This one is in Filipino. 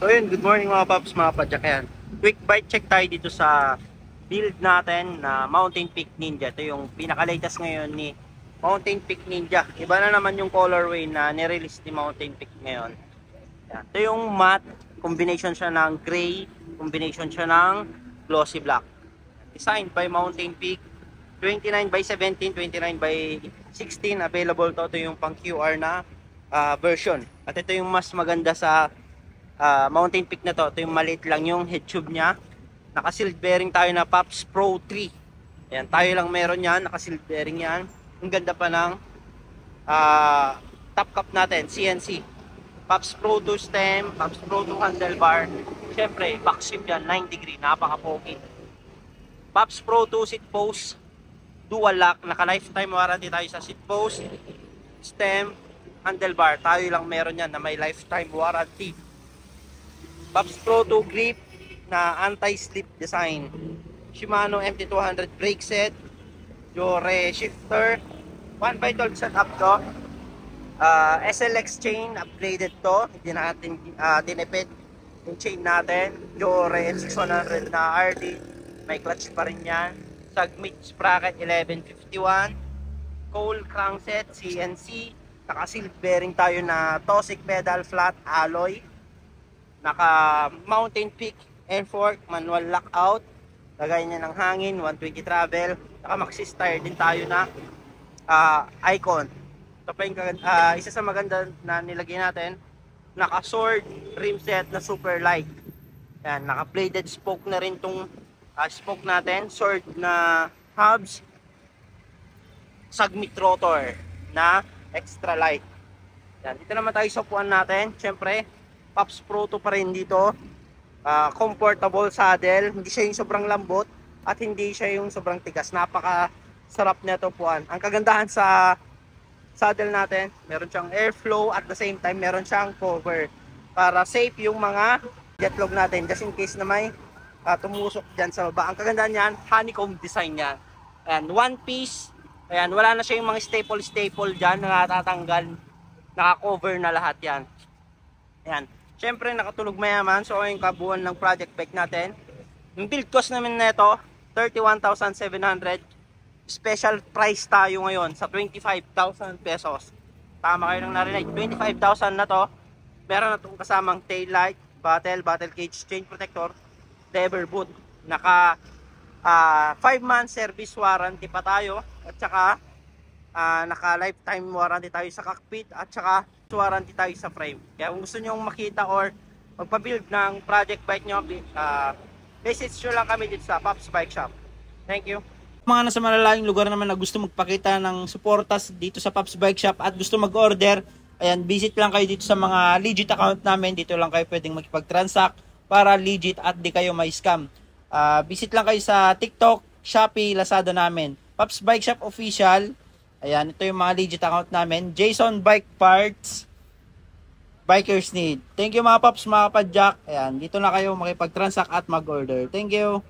So yun, good morning mga paps, mga padyak yan. Quick bite check tayo dito sa build natin na Mountain Peak Ninja. Ito yung pinaka-latest ngayon ni Mountain Peak Ninja. Iba na naman yung colorway na nirelease ni Mountain Peak ngayon. Yan. Ito yung matte, combination siya ng gray, combination siya ng glossy black. Designed by Mountain Peak, 29 by 17, 29 by 16 available to. Ito yung pang QR na version. At ito yung mas maganda sa Mountain Peak na to. Ito yung maliit lang yung head tube nya. Naka-sealed bearing tayo na Pops Pro 3. Ayan, tayo lang meron yan. Naka-sealed bearing yan. Ang ganda pa ng top cap natin, CNC. Pops Pro 2 stem, Pops Pro 2 handlebar. Siyempre, back shift yan, 9 degree. Napaka-pogi. Pops Pro 2 seat post, dual lock. Naka-lifetime warranty tayo sa seat post, stem, handlebar. Tayo lang meron yan na may lifetime warranty. Pops Pro 2 grip na anti-slip design. Shimano MT200 brake set. Jore shifter. 1x12 setup to. SLX chain upgraded to. Hindi natin tinipid yung chain natin. Jore 600 na RD. May clutch pa rin yan. Submit sprocket 1151. Cole crankset CNC. Naka-sealed bearing tayo na Tosic pedal flat alloy. Naka Mountain Peak and fork, manual lockout. Lagay niya ng hangin, 120 travel. Naka Maxxis tire din tayo na icon. Ito pa yung isa sa maganda na nilagay natin. Naka sword rim set na super light. Yan, naka bladed spoke na rin tong spoke natin. Sword na hubs. Submit rotor na extra light. Yan, dito naman tayo sa upuan natin. Siyempre, Pops Pro 2 pa rin dito. Comfortable saddle. Hindi siya yung sobrang lambot at hindi siya yung sobrang tigas. Napaka sarap niya to upuan. Ang kagandahan sa saddle natin, meron siyang airflow at the same time meron siyang cover para safe yung mga jetlog natin just in case na may tumusok dyan sa baba. Ang kagandahan niyan, honeycomb design niya. Ayan, one piece. Ayan, wala na siya yung mga staple dyan na natatanggal. Naka-cover na lahat yan. Ayan. Siyempre nakatulog mayaman. So yung kabuuan ng project bike natin. Yung build cost namin nito 31,700. Special price tayo ngayon sa 25,000 pesos. Tama kayo nang narinig. 25,000 na to. Meron na itong kasamang tail light, battle cage, chain protector, lever boot. Naka 5 months service warranty pa tayo. At saka naka lifetime warranty tayo sa cockpit. At saka warranty tayo sa frame. Kaya kung gusto nyo makita or magpa-build ng project bike nyo, message nyo lang kami dito sa Pops Bike Shop. Thank you. Mga nasa malalayong lugar naman na gusto magpakita ng suportas dito sa Pops Bike Shop at gusto mag-order, ayan, visit lang kayo dito sa mga legit account namin. Dito lang kayo pwedeng makipag-transact para legit at di kayo may scam. Visit lang kayo sa TikTok, Shopee, Lazada namin. Pops Bike Shop Official. Ayan, ito yung mga legit account namin. Jason Bike Parts. Bikers Need. Thank you mga paps, mga padyak. Ayan, dito na kayo makipag-transact at mag-order. Thank you.